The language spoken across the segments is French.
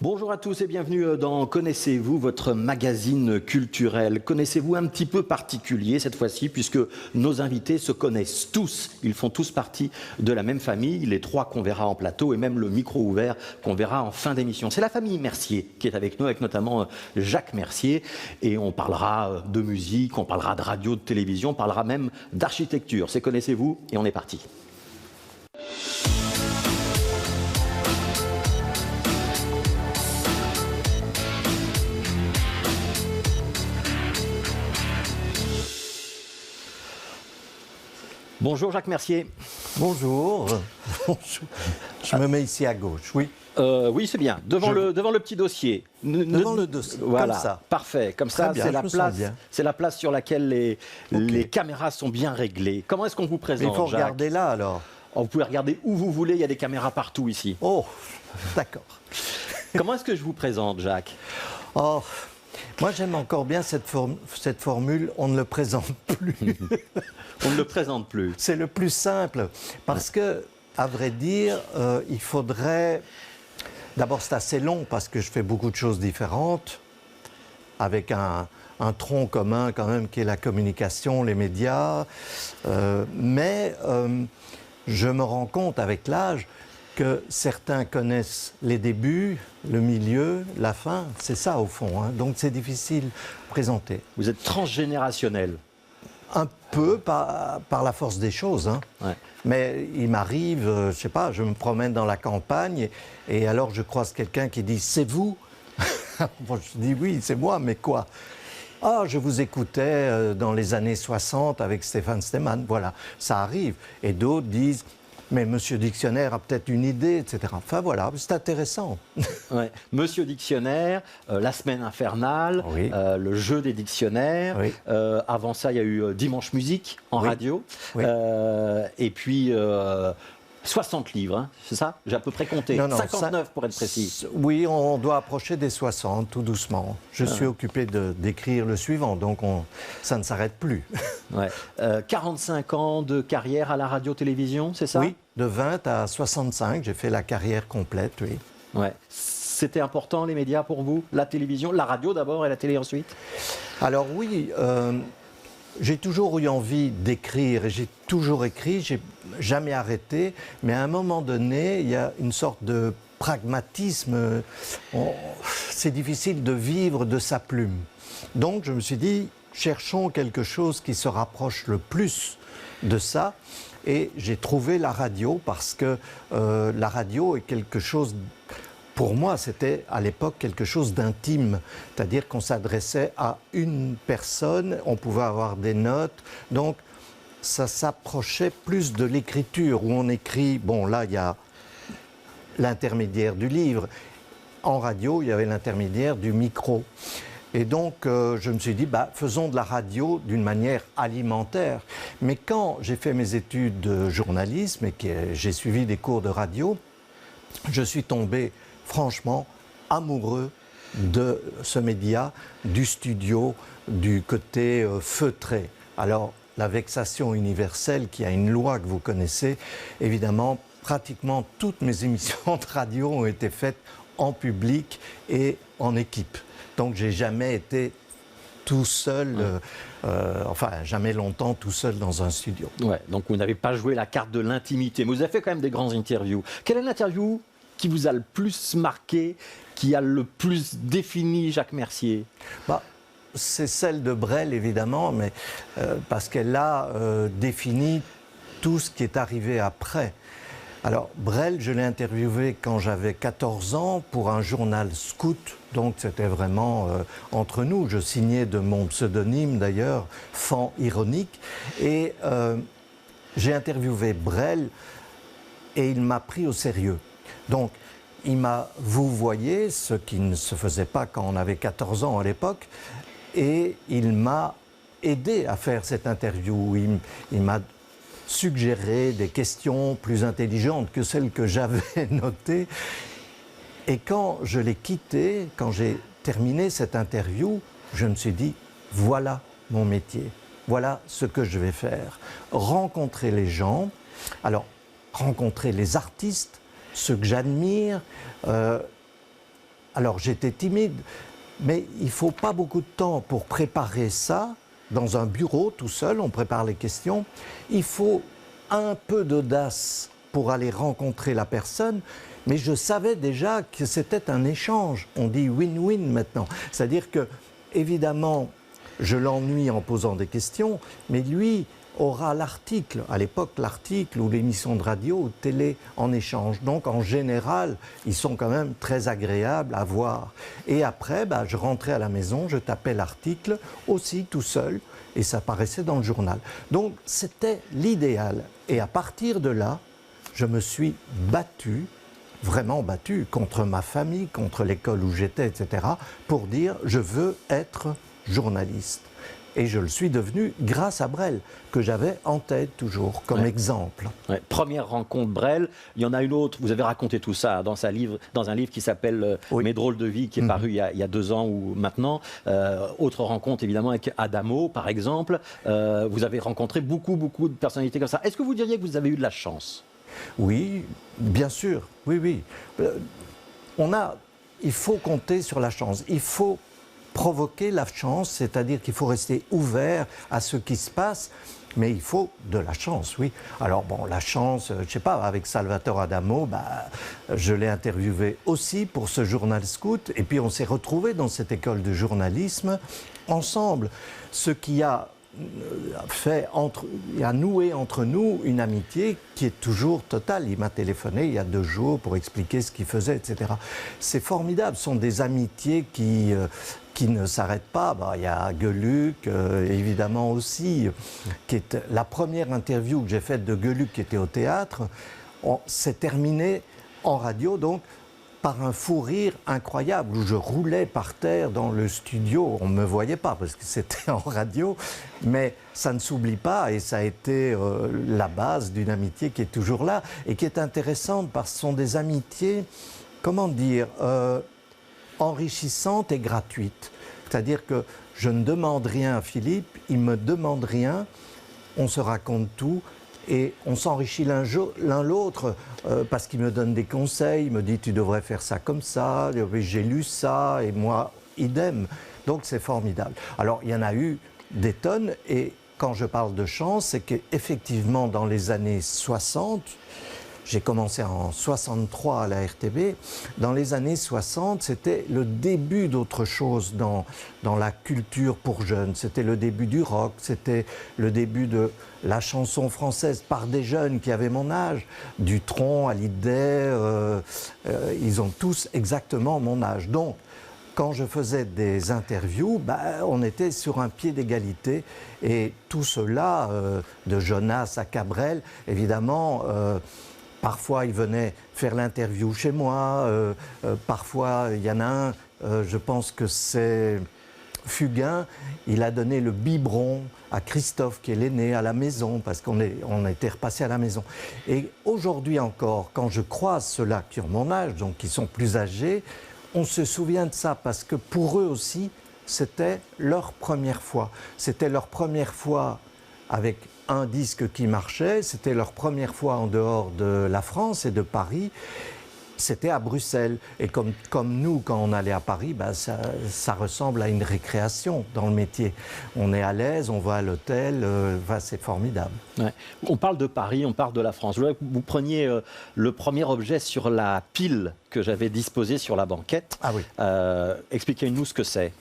Bonjour à tous et bienvenue dans Connaissez-vous, votre magazine culturel. Connaissez-vous un petit peu particulier cette fois-ci puisque nos invités se connaissent tous. Ils font tous partie de la même famille, les trois qu'on verra en plateau et même le micro ouvert qu'on verra en fin d'émission. C'est la famille Mercier qui est avec nous, avec notamment Jacques Mercier. Et on parlera de musique, on parlera de radio, de télévision, on parlera même d'architecture. C'est Connaissez-vous et on est parti. Bonjour Jacques Mercier. Bonjour. Je me mets ici à gauche, oui. Oui, c'est bien. Devant le petit dossier. Devant le dossier, voilà, comme ça. Parfait. Comme ça, c'est la place sur laquelle les caméras sont bien réglées. Comment est-ce qu'on vous présente, Jacques ? Il faut Jacques ? regarder là, alors. Vous pouvez regarder où vous voulez, il y a des caméras partout ici. Oh, d'accord. Comment est-ce que je vous présente, Jacques ? Oh, moi j'aime encore bien cette formule, on ne le présente plus. On ne le présente plus. C'est le plus simple, parce que, à vrai dire, il faudrait... D'abord, c'est assez long, parce que je fais beaucoup de choses différentes, avec un tronc commun quand même, qui est la communication, les médias. Mais je me rends compte, avec l'âge, que certains connaissent les débuts, le milieu, la fin. C'est ça, au fond. Hein. Donc, c'est difficile à présenter. Vous êtes transgénérationnel. Un peu par la force des choses. Hein. Ouais. Mais il m'arrive, je ne sais pas, je me promène dans la campagne et alors je croise quelqu'un qui dit « C'est vous ?» Bon, je dis « Oui, c'est moi, mais quoi ?» « Ah, je vous écoutais dans les années 60 avec Stéphane Stéman. » Voilà, ça arrive. Et d'autres disent « Mais Monsieur Dictionnaire a peut-être une idée, etc. » Enfin voilà, c'est intéressant. Ouais. Monsieur Dictionnaire, La Semaine Infernale, oui. Le Jeu des Dictionnaires. Oui. Avant ça, il y a eu Dimanche Musique en radio. Oui. Et puis 60 livres, hein, c'est ça ? J'ai à peu près compté. Non, 59 pour être précis. Oui, on doit approcher des 60, tout doucement. Je suis occupé d'écrire le suivant, donc ça ne s'arrête plus. Ouais. 45 ans de carrière à la radio-télévision, c'est ça ? Oui, de 20 à 65, j'ai fait la carrière complète, oui. Ouais. C'était important, les médias, pour vous ? La télévision, la radio d'abord et la télé ensuite ? Alors oui, j'ai toujours eu envie d'écrire et j'ai toujours écrit, j'ai jamais arrêté, mais à un moment donné, il y a une sorte de pragmatisme. C'est difficile de vivre de sa plume. Donc je me suis dit, cherchons quelque chose qui se rapproche le plus de ça. Et j'ai trouvé la radio parce que la radio est quelque chose... Pour moi, c'était à l'époque quelque chose d'intime, c'est-à-dire qu'on s'adressait à une personne, on pouvait avoir des notes, donc ça s'approchait plus de l'écriture, où on écrit, bon là il y a l'intermédiaire du livre, en radio il y avait l'intermédiaire du micro. Et donc je me suis dit, faisons de la radio d'une manière alimentaire. Mais quand j'ai fait mes études de journalisme et que j'ai suivi des cours de radio, je suis tombé franchement amoureux de ce média, du studio, du côté feutré. Alors, la vexation universelle, qui a une loi que vous connaissez, évidemment, pratiquement toutes mes émissions de radio ont été faites en public et en équipe. Donc, j'ai jamais été tout seul, jamais longtemps tout seul dans un studio. Ouais, donc vous n'avez pas joué la carte de l'intimité, mais vous avez fait quand même des grandes interviews. Quelle est l'interview qui vous a le plus marqué, qui a le plus défini Jacques Mercier ? C'est celle de Brel, évidemment, mais parce qu'elle a défini tout ce qui est arrivé après. Alors, Brel, je l'ai interviewé quand j'avais 14 ans pour un journal scout, donc c'était vraiment entre nous. Je signais de mon pseudonyme, d'ailleurs, Fan Ironique, et j'ai interviewé Brel et il m'a pris au sérieux. Donc, il m'a vouvoyé, ce qui ne se faisait pas quand on avait 14 ans à l'époque, et il m'a aidé à faire cette interview. Il m'a suggéré des questions plus intelligentes que celles que j'avais notées. Et quand je l'ai quitté, quand j'ai terminé cette interview, je me suis dit, voilà mon métier, voilà ce que je vais faire. Rencontrer les gens, alors rencontrer les artistes, ceux que j'admire, alors j'étais timide, mais il ne faut pas beaucoup de temps pour préparer ça. Dans un bureau, tout seul, on prépare les questions. Il faut un peu d'audace pour aller rencontrer la personne, mais je savais déjà que c'était un échange. On dit win-win maintenant. C'est-à-dire que, évidemment, je l'ennuie en posant des questions, mais lui aura l'article, à l'époque l'article ou l'émission de radio ou de télé en échange. Donc en général, ils sont quand même très agréables à voir. Et après, je rentrais à la maison, je tapais l'article aussi tout seul et ça paraissait dans le journal. Donc c'était l'idéal. Et à partir de là, je me suis battu, vraiment battu, contre ma famille, contre l'école où j'étais, etc., pour dire je veux être journaliste. Et je le suis devenu grâce à Brel, que j'avais en tête toujours comme exemple. Ouais. Première rencontre Brel, il y en a une autre, vous avez raconté tout ça dans un livre qui s'appelle Mes drôles de vie, qui est paru il y a 2 ans ou maintenant. Autre rencontre évidemment avec Adamo, par exemple. Vous avez rencontré beaucoup de personnalités comme ça. Est-ce que vous diriez que vous avez eu de la chance? Oui, bien sûr, oui. Il faut compter sur la chance. Il faut provoquer la chance, c'est-à-dire qu'il faut rester ouvert à ce qui se passe, mais il faut de la chance, oui. Alors bon, la chance, je ne sais pas, avec Salvatore Adamo, je l'ai interviewé aussi pour ce journal scout, et puis on s'est retrouvés dans cette école de journalisme ensemble, ce qui a noué entre nous une amitié qui est toujours totale. Il m'a téléphoné il y a 2 jours pour expliquer ce qu'il faisait, etc. C'est formidable, ce sont des amitiés qui ne s'arrêtent pas. Il y a Gueuluc, évidemment aussi, qui est la première interview que j'ai faite de Gueuluc qui était au théâtre. C'est terminé en radio, donc par un fou rire incroyable où je roulais par terre dans le studio. On ne me voyait pas parce que c'était en radio, mais ça ne s'oublie pas et ça a été la base d'une amitié qui est toujours là et qui est intéressante parce que ce sont des amitiés, comment dire, enrichissantes et gratuites. C'est-à-dire que je ne demande rien à Philippe, il ne me demande rien, on se raconte tout. Et on s'enrichit l'un l'autre parce qu'il me donne des conseils, il me dit tu devrais faire ça comme ça, j'ai lu ça et moi idem. Donc c'est formidable. Alors il y en a eu des tonnes et quand je parle de chance, c'est qu'effectivement dans les années 60, j'ai commencé en 63 à la RTB. Dans les années 60, c'était le début d'autre chose dans la culture pour jeunes. C'était le début du rock, c'était le début de la chanson française par des jeunes qui avaient mon âge. Dutronc, Hallyday, ils ont tous exactement mon âge. Donc, quand je faisais des interviews, on était sur un pied d'égalité. Et tout cela, de Jonas à Cabrel, évidemment... Parfois, il venait faire l'interview chez moi. Parfois, il y en a un, je pense que c'est Fugain. Il a donné le biberon à Christophe, qui est l'aîné, à la maison, parce qu'on était repassé à la maison. Et aujourd'hui encore, quand je croise ceux-là qui ont mon âge, donc qui sont plus âgés, on se souvient de ça, parce que pour eux aussi, c'était leur première fois. C'était leur première fois avec un disque qui marchait, c'était leur première fois en dehors de la France et de Paris, c'était à Bruxelles. Et comme nous, quand on allait à Paris, ça ressemble à une récréation dans le métier. On est à l'aise, on va à l'hôtel, c'est formidable. Ouais. On parle de Paris, on parle de la France. Je voudrais que vous preniez le premier objet sur la pile que j'avais disposée sur la banquette. Ah oui. Expliquez-nous ce que c'est.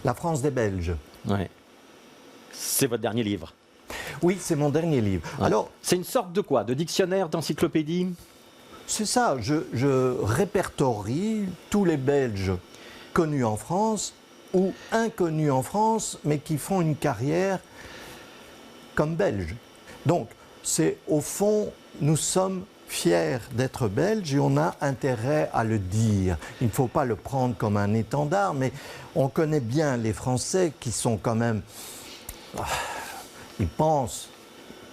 La France des Belges. Ouais. C'est votre dernier livre? Oui, c'est mon dernier livre. Ouais. Alors, c'est une sorte de quoi? De dictionnaire, d'encyclopédie? C'est ça, je répertorie tous les Belges connus en France ou inconnus en France, mais qui font une carrière comme Belges. Donc, c'est au fond, nous sommes fiers d'être Belges et on a intérêt à le dire. Il ne faut pas le prendre comme un étendard, mais on connaît bien les Français qui sont quand même... Ils pensent,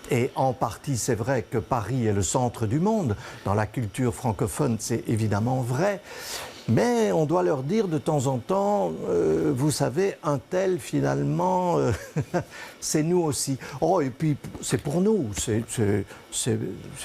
et en partie c'est vrai, que Paris est le centre du monde. Dans la culture francophone, c'est évidemment vrai. Mais on doit leur dire de temps en temps, vous savez, un tel finalement, c'est nous aussi. Oh, et puis c'est pour nous, c'est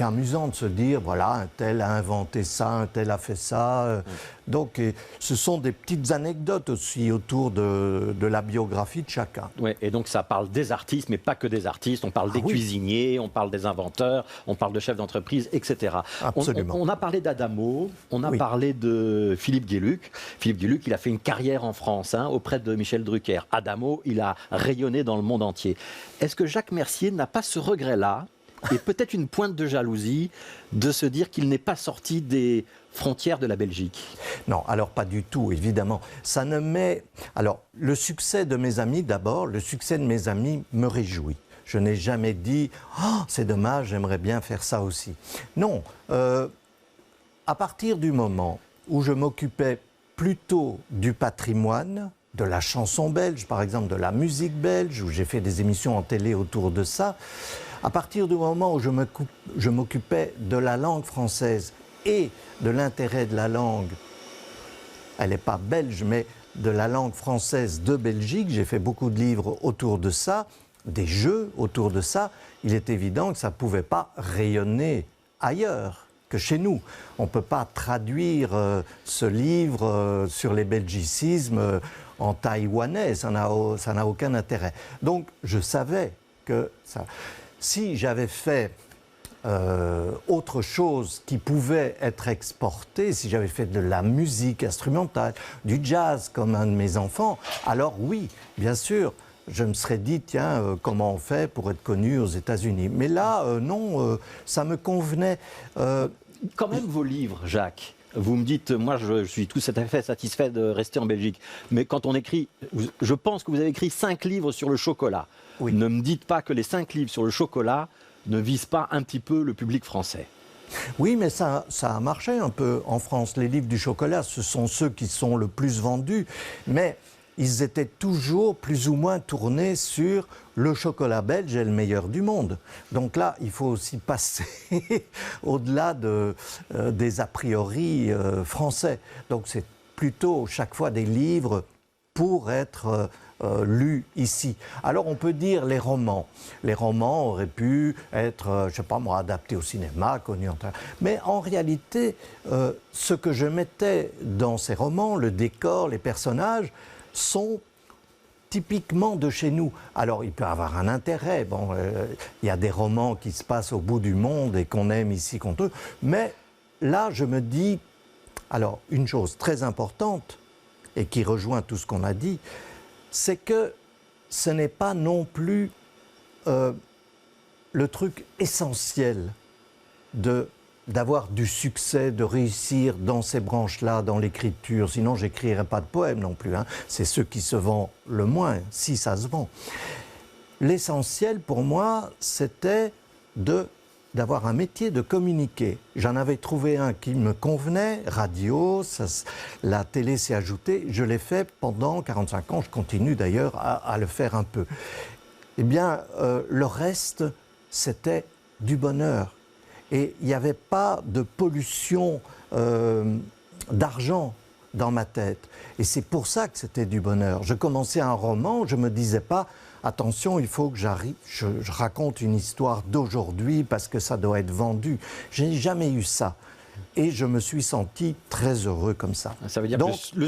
amusant de se dire, voilà, un tel a inventé ça, un tel a fait ça. Donc ce sont des petites anecdotes aussi autour de la biographie de chacun. Ouais, et donc ça parle des artistes, mais pas que des artistes. On parle des cuisiniers, on parle des inventeurs, on parle de chefs d'entreprise, etc. Absolument. On a parlé d'Adamo, on a parlé de Philippe Gueluc. Philippe Gueluc, il a fait une carrière en France auprès de Michel Drucker. Adamo, il a rayonné dans le monde entier. Est-ce que Jacques Mercier n'a pas ce regret-là et peut-être une pointe de jalousie de se dire qu'il n'est pas sorti des frontières de la Belgique? Non, alors pas du tout, évidemment. Ça ne met... Alors, le succès de mes amis, d'abord, le succès de mes amis me réjouit. Je n'ai jamais dit « Oh, c'est dommage, j'aimerais bien faire ça aussi ». Non, à partir du moment où je m'occupais plutôt du patrimoine, de la chanson belge, par exemple, de la musique belge, où j'ai fait des émissions en télé autour de ça, à partir du moment où je m'occupais de la langue française et de l'intérêt de la langue, elle n'est pas belge, mais de la langue française de Belgique, j'ai fait beaucoup de livres autour de ça, des jeux autour de ça, il est évident que ça ne pouvait pas rayonner ailleurs que chez nous. On ne peut pas traduire ce livre sur les belgicismes en taïwanais, ça n'a aucun intérêt. Donc je savais que ça... Si j'avais fait autre chose qui pouvait être exporté, si j'avais fait de la musique instrumentale, du jazz comme un de mes enfants, alors oui, bien sûr, je me serais dit, tiens, comment on fait pour être connu aux États-Unis? Mais là, non, ça me convenait. Quand même vos livres, Jacques. Vous me dites, moi je suis tout à fait satisfait de rester en Belgique. Mais quand on écrit, je pense que vous avez écrit 5 livres sur le chocolat. Oui. Ne me dites pas que les 5 livres sur le chocolat ne visent pas un petit peu le public français. Oui, mais ça a marché un peu en France. Les livres du chocolat, ce sont ceux qui sont le plus vendus. Mais ils étaient toujours plus ou moins tournés sur le chocolat belge est le meilleur du monde. Donc là, il faut aussi passer au-delà des a priori français. Donc c'est plutôt chaque fois des livres pour être lus ici. Alors on peut dire les romans. Les romans auraient pu être, je ne sais pas moi, adaptés au cinéma, connus en... Mais en réalité, ce que je mettais dans ces romans, le décor, les personnages, sont typiquement de chez nous. Alors, il peut avoir un intérêt. Bon, y a des romans qui se passent au bout du monde et qu'on aime ici contre eux. Mais là, je me dis, alors, une chose très importante, et qui rejoint tout ce qu'on a dit, c'est que ce n'est pas non plus le truc essentiel d'avoir du succès, de réussir dans ces branches-là, dans l'écriture. Sinon, j'écrirais pas de poèmes non plus. C'est ceux qui se vendent le moins, si ça se vend. L'essentiel pour moi, c'était d'avoir un métier de communiquer. J'en avais trouvé un qui me convenait, radio, la télé s'est ajoutée. Je l'ai fait pendant 45 ans, je continue d'ailleurs à le faire un peu. Eh bien, le reste, c'était du bonheur. Et il n'y avait pas de pollution d'argent dans ma tête. Et c'est pour ça que c'était du bonheur. Je commençais un roman, je ne me disais pas « Attention, il faut que je raconte une histoire d'aujourd'hui parce que ça doit être vendu ». Je n'ai jamais eu ça. Et je me suis senti très heureux comme ça. Ça veut dire donc, que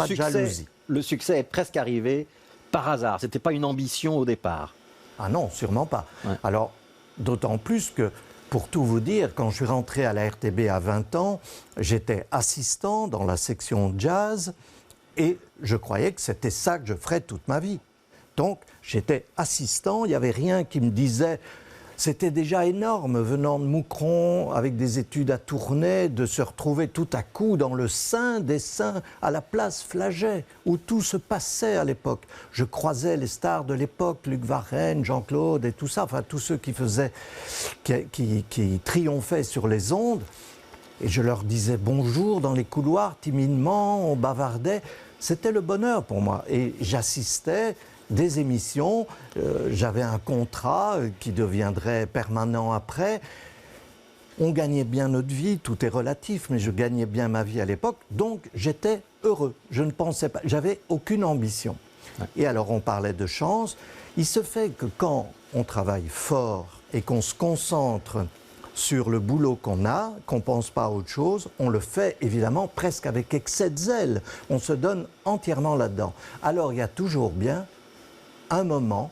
le succès est presque arrivé par hasard. Ce n'était pas une ambition au départ. Ah non, sûrement pas. Ouais. Alors, d'autant plus que... Pour tout vous dire, quand je suis rentré à la RTB à 20 ans, j'étais assistant dans la section jazz et je croyais que c'était ça que je ferais toute ma vie. Donc, j'étais assistant, il n'y avait rien qui me disait... C'était déjà énorme, venant de Moucron, avec des études à Tournai, de se retrouver tout à coup dans le sein des saints, à la place Flaget, où tout se passait à l'époque. Je croisais les stars de l'époque, Luc Varenne, Jean-Claude et tout ça, enfin tous ceux qui triomphaient sur les ondes. Et je leur disais bonjour dans les couloirs, timidement, on bavardait. C'était le bonheur pour moi. Et j'assistais... des émissions, j'avais un contrat qui deviendrait permanent après. On gagnait bien notre vie, tout est relatif, mais je gagnais bien ma vie à l'époque, donc j'étais heureux. Je ne pensais pas, j'avais aucune ambition. Ouais. Et alors on parlait de chance. Il se fait que quand on travaille fort et qu'on se concentre sur le boulot qu'on a, qu'on ne pense pas à autre chose, on le fait évidemment presque avec excès de zèle. On se donne entièrement là-dedans. Alors il y a toujours bien un moment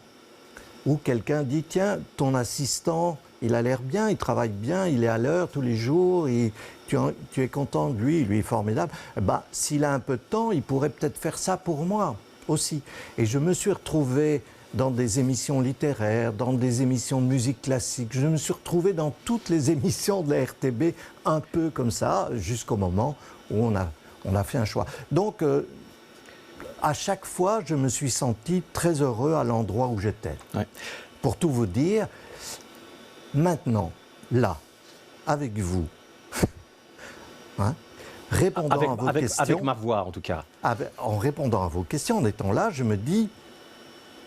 où quelqu'un dit « Tiens, ton assistant, il a l'air bien, il travaille bien, il est à l'heure tous les jours, tu es content de lui, lui est formidable. S'il a un peu de temps, il pourrait peut-être faire ça pour moi aussi. » Et je me suis retrouvé dans des émissions littéraires, dans des émissions de musique classique. Je me suis retrouvé dans toutes les émissions de la RTB, un peu comme ça, jusqu'au moment où on a fait un choix. Donc, à chaque fois, je me suis senti très heureux à l'endroit où j'étais. Ouais. Pour tout vous dire, maintenant, là, avec vous, hein, répondant à vos questions... Avec ma voix, en tout cas. En répondant à vos questions, en étant là, je me dis,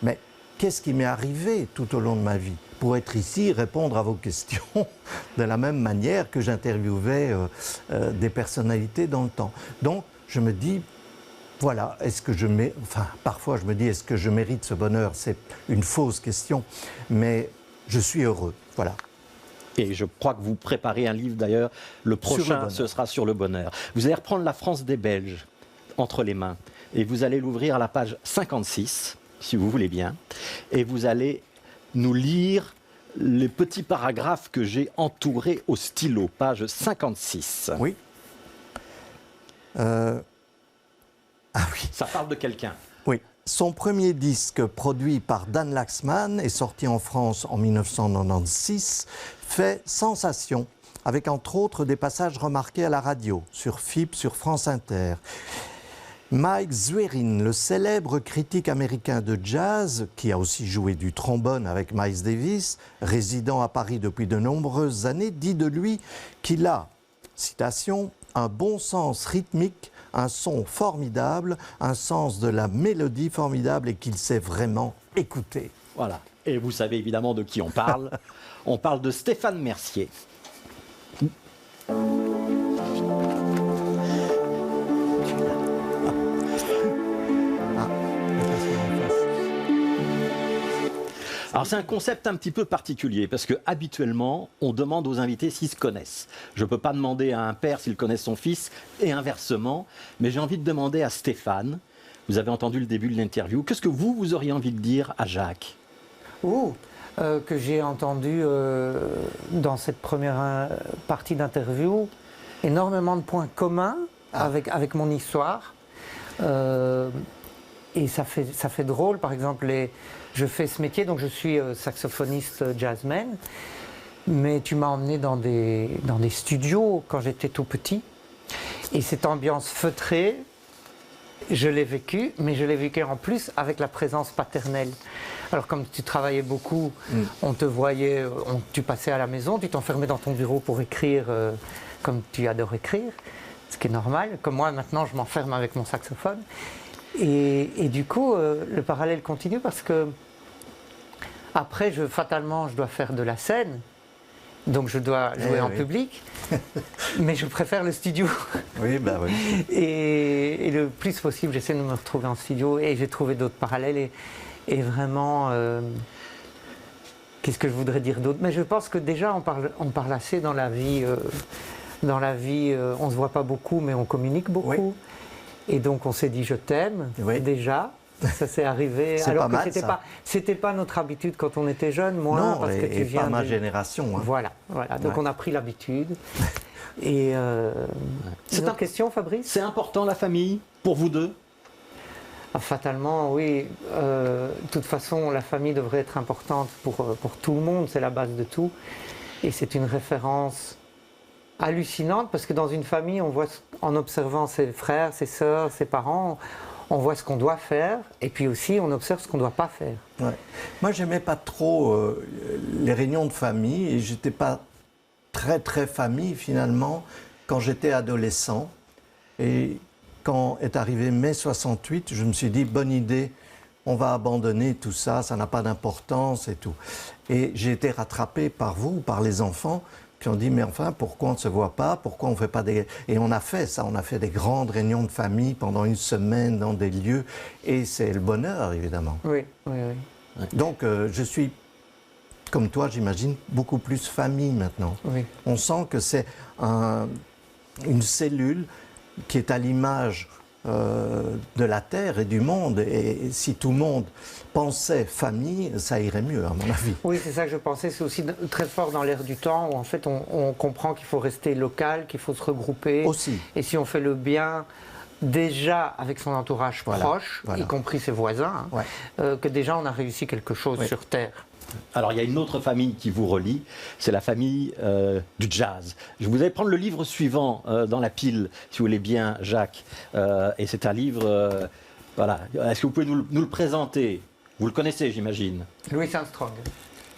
mais qu'est-ce qui m'est arrivé tout au long de ma vie pour être ici, répondre à vos questions de la même manière que j'interviewais des personnalités dans le temps. Donc, je me dis... Voilà, parfois je me dis, est-ce que je mérite ce bonheur? C'est une fausse question, mais je suis heureux, voilà. Et je crois que vous préparez un livre d'ailleurs, le prochain, ce sera sur le bonheur. Vous allez reprendre La France des Belges entre les mains, et vous allez l'ouvrir à la page 56, si vous voulez bien, et vous allez nous lire les petits paragraphes que j'ai entourés au stylo, page 56. Oui. Ah oui. Ça parle de quelqu'un. Oui. Son premier disque, produit par Dan Laxman, est sorti en France en 1996, fait sensation, avec entre autres des passages remarqués à la radio, sur FIP, sur France Inter. Mike Zwerin, le célèbre critique américain de jazz, qui a aussi joué du trombone avec Miles Davis, résidant à Paris depuis de nombreuses années, dit de lui qu'il a, citation, un bon sens rythmique, un son formidable, un sens de la mélodie formidable et qu'il sait vraiment écouter. Voilà. Et vous savez évidemment de qui on parle. On parle de Stéphane Mercier. Alors c'est un concept un petit peu particulier parce que habituellement on demande aux invités s'ils se connaissent. Je ne peux pas demander à un père s'il connaît son fils et inversement, mais j'ai envie de demander à Stéphane. Vous avez entendu le début de l'interview. Qu'est-ce que vous auriez envie de dire à Jacques? Que j'ai entendu dans cette première partie d'interview énormément de points communs avec mon histoire. Et ça fait drôle, par exemple, je fais ce métier, donc je suis saxophoniste jazzman, mais tu m'as emmené dans des studios quand j'étais tout petit, et cette ambiance feutrée, je l'ai vécue, mais je l'ai vécue en plus avec la présence paternelle. Alors comme tu travaillais beaucoup, on te voyait, tu passais à la maison, tu t'enfermais dans ton bureau pour écrire comme tu adores écrire, ce qui est normal, comme moi maintenant je m'enferme avec mon saxophone. Et du coup, le parallèle continue parce que après, fatalement, je dois faire de la scène, donc je dois jouer en public, mais je préfère le studio. Oui, bah oui. Et le plus possible, j'essaie de me retrouver en studio et j'ai trouvé d'autres parallèles et vraiment, qu'est-ce que je voudrais dire d'autre? Mais je pense que déjà, on parle assez dans la vie. On ne se voit pas beaucoup, mais on communique beaucoup. Oui. Et donc on s'est dit je t'aime déjà, ça s'est arrivé alors que c'était pas notre habitude quand on était jeune, moi non, parce que tu viens pas ma génération. Hein. Voilà. Donc on a pris l'habitude. Et c'est une question, Fabrice? C'est important la famille pour vous deux? Fatalement, oui. De toute façon, la famille devrait être importante pour tout le monde, c'est la base de tout. Et c'est une référence hallucinante parce que dans une famille, on voit, en observant ses frères, ses sœurs, ses parents, on voit ce qu'on doit faire et puis aussi on observe ce qu'on ne doit pas faire. Ouais. Moi, j'aimais pas trop les réunions de famille et j'étais pas très famille finalement quand j'étais adolescent. Et quand est arrivé mai 68, je me suis dit bonne idée, on va abandonner tout ça, ça n'a pas d'importance et tout. Et j'ai été rattrapé par vous, par les enfants, Puis on dit, mais enfin, pourquoi on ne se voit pas? Pourquoi on ne fait pas des... Et on a fait ça, on a fait des grandes réunions de famille pendant une semaine dans des lieux. Et c'est le bonheur, évidemment. Oui, oui, oui. Donc, je suis, comme toi, j'imagine, beaucoup plus famille maintenant. Oui. On sent que c'est une cellule qui est à l'image de la Terre et du monde. Et si tout le monde pensait famille, ça irait mieux, à mon avis. Oui, c'est ça que je pensais. C'est aussi très fort dans l'ère du temps où en fait on comprend qu'il faut rester local, qu'il faut se regrouper. Aussi. Et si on fait le bien déjà avec son entourage proche, y compris ses voisins, que déjà on a réussi quelque chose sur Terre. Alors, il y a une autre famille qui vous relie, c'est la famille du jazz. Je vous allez prendre le livre suivant dans la pile, si vous voulez bien, Jacques. Et c'est un livre, voilà. Est-ce que vous pouvez nous le présenter? Vous le connaissez, j'imagine. Louis Armstrong.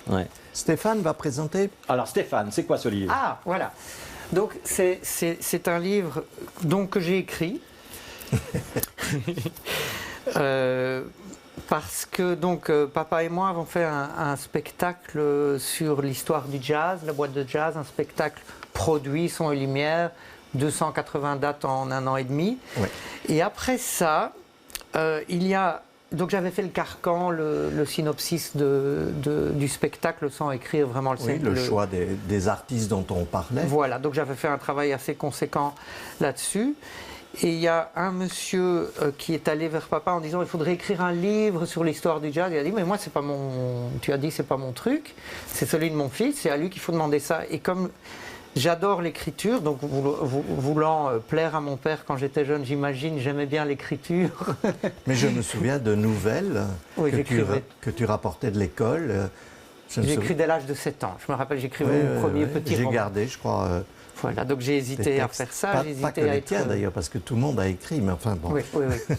Ouais. Stéphane va présenter. Alors, Stéphane, c'est quoi ce livre? Ah, voilà. Donc, c'est un livre donc, que j'ai écrit. Parce que donc papa et moi avons fait un spectacle sur l'histoire du jazz, la boîte de jazz, un spectacle produit, son et lumière, 280 dates en 1 an et demi. Ouais. Et après ça, il y a... Donc j'avais fait le carcan, le synopsis du spectacle sans écrire vraiment le choix des artistes dont on parlait. Voilà, donc j'avais fait un travail assez conséquent là-dessus. Et il y a un monsieur qui est allé vers papa en disant il faudrait écrire un livre sur l'histoire du jazz. Il a dit mais moi c'est pas mon, tu as dit c'est pas mon truc, c'est celui de mon fils, c'est à lui qu'il faut demander ça. Et comme j'adore l'écriture, donc voulant plaire à mon père quand j'étais jeune, j'imagine, j'aimais bien l'écriture. Mais je me souviens de nouvelles que tu rapportais de l'école. J'ai écrit dès l'âge de 7 ans. Je me rappelle, j'écrivais mon premier petit roman. J'ai gardé, je crois. Voilà, donc j'ai hésité à faire ça. Pas que les tiens d'ailleurs, parce que tout le monde a écrit, mais enfin bon. Oui, oui, oui.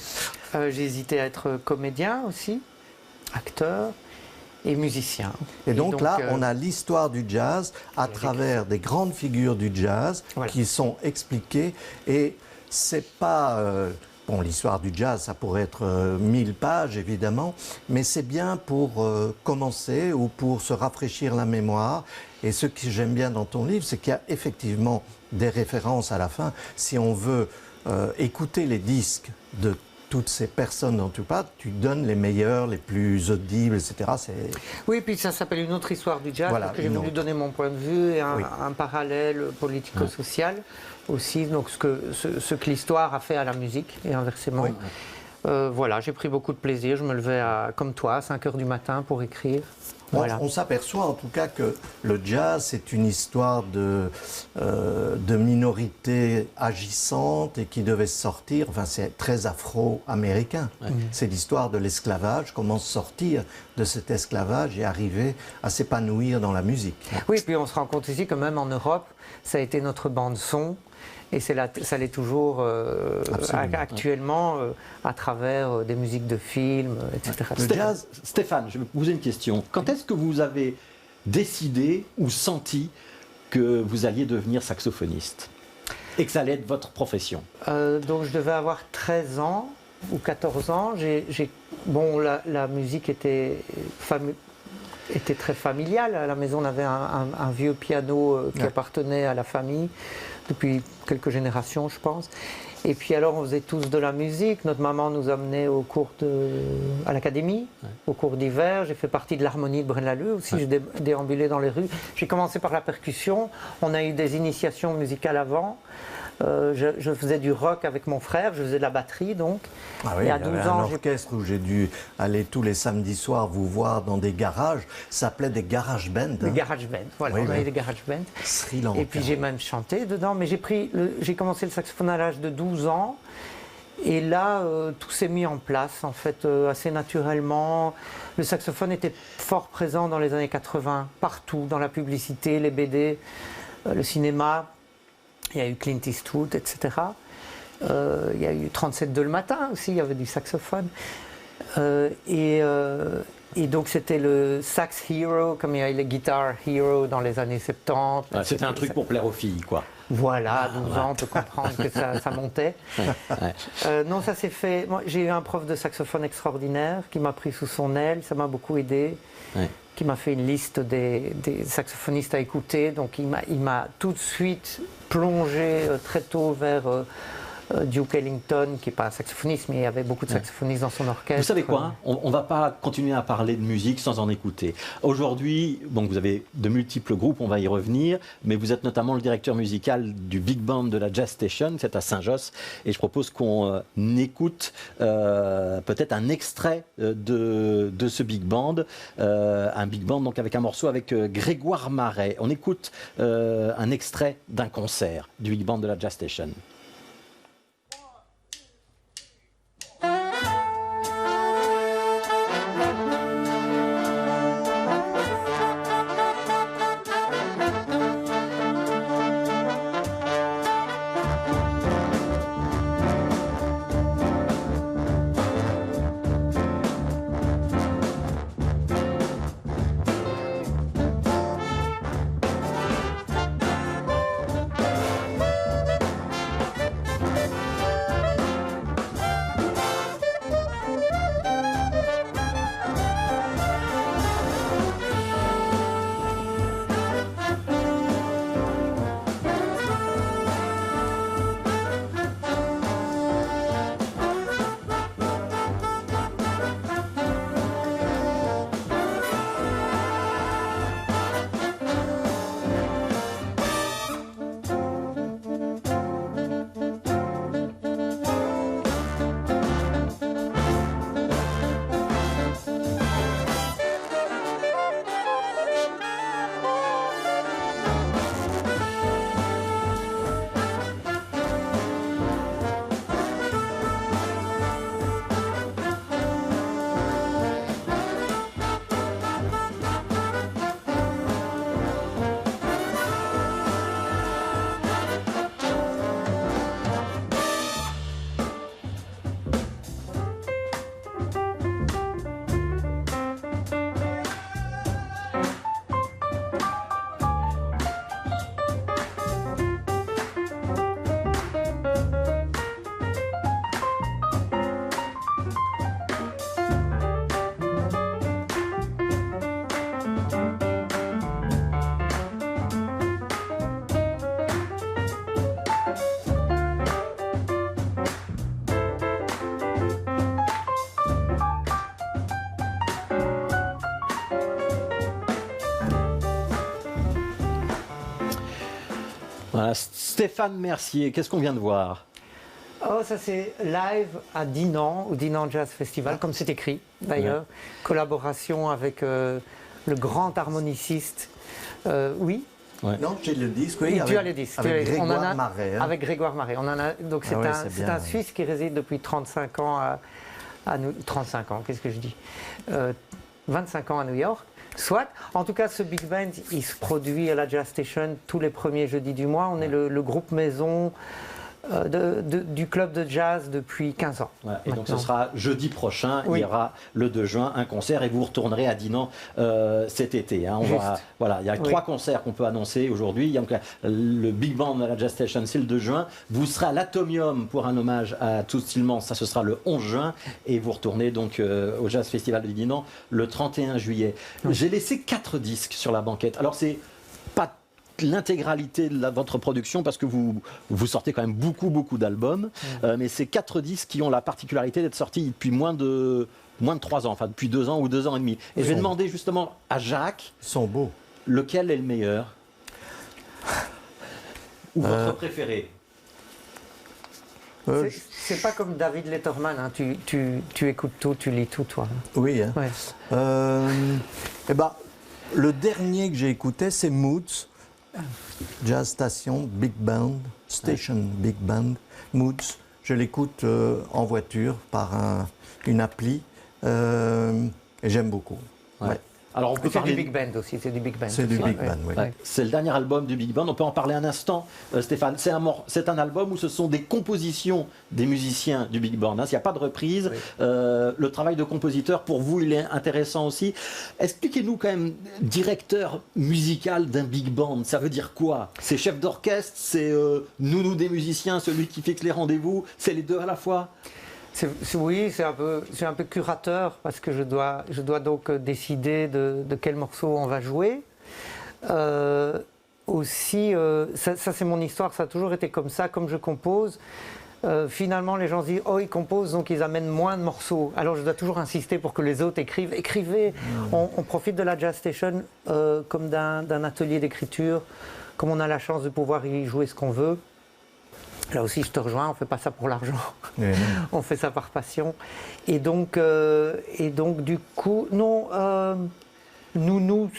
J'ai hésité à être comédien aussi, acteur et musicien. Et donc là, on a l'histoire du jazz à travers des grandes figures du jazz qui sont expliquées. Et c'est pas... Bon, l'histoire du jazz, ça pourrait être 1000 pages, évidemment, mais c'est bien pour commencer ou pour se rafraîchir la mémoire. Et ce que j'aime bien dans ton livre, c'est qu'il y a effectivement des références à la fin. Si on veut écouter les disques de toutes ces personnes dont tu parles, tu donnes les meilleurs, les plus audibles, etc. Oui, puis ça s'appelle une autre histoire du jazz, parce que j'ai voulu donner mon point de vue et un parallèle politico-social aussi, donc ce que l'histoire a fait à la musique et inversement. Voilà, j'ai pris beaucoup de plaisir, je me levais comme toi, à 5 h du matin pour écrire. Voilà. On s'aperçoit en tout cas que le jazz, c'est une histoire de minorité agissante et qui devait sortir, enfin c'est très afro-américain. C'est l'histoire de l'esclavage, comment sortir de cet esclavage et arriver à s'épanouir dans la musique. Oui, puis on se rend compte ici que même en Europe, ça a été notre bande-son. Et ça l'est toujours actuellement à travers des musiques de films, etc. Le jazz, Stéphane, je vais vous poser une question. Quand est-ce que vous avez décidé ou senti que vous alliez devenir saxophoniste et que ça allait être votre profession? Donc je devais avoir 13 ans ou 14 ans. Bon, la musique était très familiale. À la maison, on avait un vieux piano qui appartenait à la famille depuis quelques générations, je pense. Et puis alors, on faisait tous de la musique. Notre maman nous amenait à l'académie, au cours d'hiver. J'ai fait partie de l'harmonie de Braine-l'Alleud aussi. J'ai déambulé dans les rues. J'ai commencé par la percussion. On a eu des initiations musicales avant. Je faisais du rock avec mon frère, je faisais de la batterie donc. Ah oui, il y a 12 ans, un orchestre où j'ai dû aller tous les samedis soirs vous voir dans des garages, ça s'appelait des garage bands. Des garage bands, voilà, on avait des garage bands. Sri Lanka. Et puis j'ai même chanté dedans, mais j'ai commencé le saxophone à l'âge de 12 ans. Et là, tout s'est mis en place, en fait, assez naturellement. Le saxophone était fort présent dans les années 80, partout, dans la publicité, les BD, le cinéma. Il y a eu Clint Eastwood, etc. Il y a eu 37 le matin aussi, il y avait du saxophone. Et donc c'était le sax hero, comme il y a eu les guitar hero dans les années 70. C'était un truc pour plaire aux filles, quoi. Voilà, 12 ans, on peut comprendre que ça montait. Non, ça s'est fait. Moi, j'ai eu un prof de saxophone extraordinaire qui m'a pris sous son aile, ça m'a beaucoup aidé, qui m'a fait une liste des saxophonistes à écouter. Donc, il m'a tout de suite plongé très tôt vers Duke Ellington, qui n'est pas un saxophoniste, mais il y avait beaucoup de saxophonistes dans son orchestre. Vous savez quoi, on ne va pas continuer à parler de musique sans en écouter. Aujourd'hui, bon, vous avez de multiples groupes, on va y revenir, mais vous êtes notamment le directeur musical du Big Band de la Jazz Station, c'est à Saint-Josse, et je propose qu'on écoute peut-être un extrait de ce Big Band, un Big Band donc avec un morceau avec Grégoire Maret. On écoute un extrait d'un concert du Big Band de la Jazz Station. Voilà, Stéphane Mercier, qu'est-ce qu'on vient de voir? Oh, ça c'est live à Dinan, au Dinan Jazz Festival, comme c'est écrit d'ailleurs. Collaboration avec le grand harmoniciste. Oui. Non, j'ai le disque, oui. Tu as le disque. Avec Grégoire Maret. Avec Grégoire Maret. Donc c'est un Suisse qui réside depuis 35 ans à 35 ans, qu'est-ce que je dis 25 ans à New York. Soit, en tout cas, ce Big Band, il se produit à la Jazz Station tous les premiers jeudis du mois. On est le groupe maison du club de jazz depuis 15 ans. Ouais, et donc ce sera jeudi prochain, il y aura le 2 juin un concert et vous retournerez à Dinan cet été. Hein. Voilà, il y a 3 concerts qu'on peut annoncer aujourd'hui. Donc le Big Band à la Jazz Station, c'est le 2 juin. Vous serez à l'Atomium pour un hommage à Toots Thielemans, ça ce sera le 11 juin. Et vous retournez donc au Jazz Festival de Dinan le 31 juillet. J'ai laissé 4 disques sur la banquette. Alors c'est pas l'intégralité de votre production parce que vous sortez quand même beaucoup d'albums, mais c'est 4 disques qui ont la particularité d'être sortis depuis moins de 3 ans, enfin depuis 2 ans ou 2 ans et demi. Et je vais demander justement à Jacques, ils sont beaux. Lequel est le meilleur ou votre préféré? C'est pas comme David Letterman, hein. Tu écoutes tout, tu lis tout, toi. Oui. Hein. Ouais. Le dernier que j'ai écouté, c'est Moods. Jazz Station, Big Band, Station Big Band, Moods. Je l'écoute en voiture par une appli et j'aime beaucoup. Ouais. Alors on peut C'est parler du big band aussi, c'est du big band. C'est du aussi, big ouais. band, oui. Ouais. C'est le dernier album du Big Band. On peut en parler un instant, Stéphane. C'est un album où ce sont des compositions des musiciens du Big Band. Hein. S'il n'y a pas de reprise, Oui. le travail de compositeur, pour vous, il est intéressant aussi. Expliquez-nous quand même, directeur musical d'un Big Band, ça veut dire quoi? C'est chef d'orchestre, c'est nounou des musiciens, celui qui fixe les rendez-vous, c'est les deux à la fois? Oui, c'est un peu curateur parce que je dois donc décider de quel morceau on va jouer. Aussi, ça c'est mon histoire, ça a toujours été comme ça, comme je compose. Finalement, les gens se disent « Oh, ils composent, donc ils amènent moins de morceaux. » Alors je dois toujours insister pour que les autres écrivent. Écrivez. On profite de la Jazz Station comme d'un atelier d'écriture, comme on a la chance de pouvoir y jouer ce qu'on veut. Là aussi, je te rejoins, on ne fait pas ça pour l'argent, on fait ça par passion. Et donc du coup, non, nous,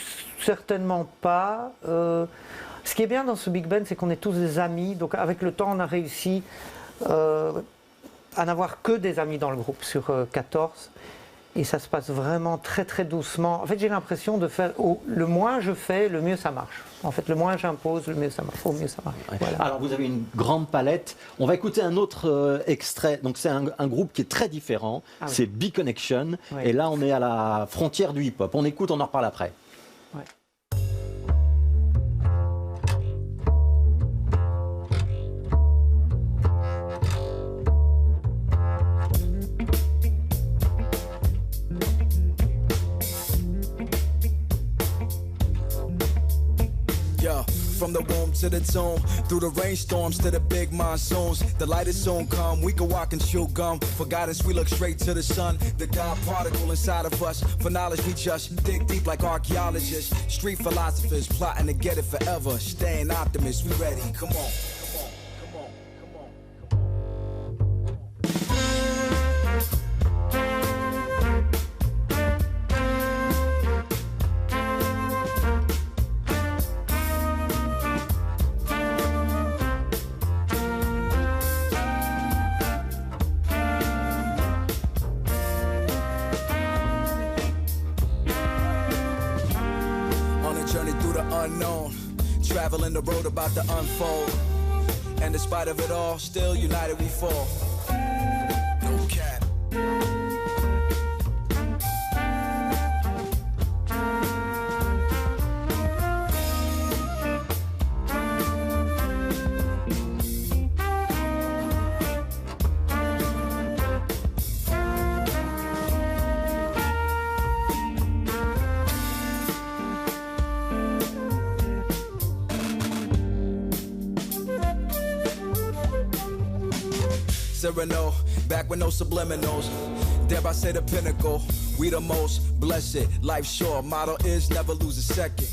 certainement pas. Ce qui est bien dans ce Big Band, c'est qu'on est tous des amis. Donc avec le temps, on a réussi à n'avoir que des amis dans le groupe sur 14. Et ça se passe vraiment très très doucement. En fait, j'ai l'impression de faire... le moins je fais, le mieux ça marche. En fait, le moins j'impose, le mieux ça marche. Au mieux ça marche. Ouais. Voilà. Alors, vous avez une grande palette. On va écouter un autre extrait. Donc, c'est un groupe qui est très différent. Ah oui. C'est B-Connection. Oui. Et là, on est à la frontière du hip-hop. On écoute, on en reparle après. Ouais. Yeah, from the womb to the tomb, through the rainstorms to the big monsoons. The light is soon come, we can walk and chew gum. For guidance, we look straight to the sun. The God particle inside of us. For knowledge, we just dig deep like archaeologists. Street philosophers plotting to get it forever. Staying optimists, we ready. Come on. Unknown, traveling the road about to unfold, and despite of it all, still united we fall. No cap. Cyrano, back with no subliminals. Dare I say the pinnacle, we the most blessed. Life short, motto is never lose a second.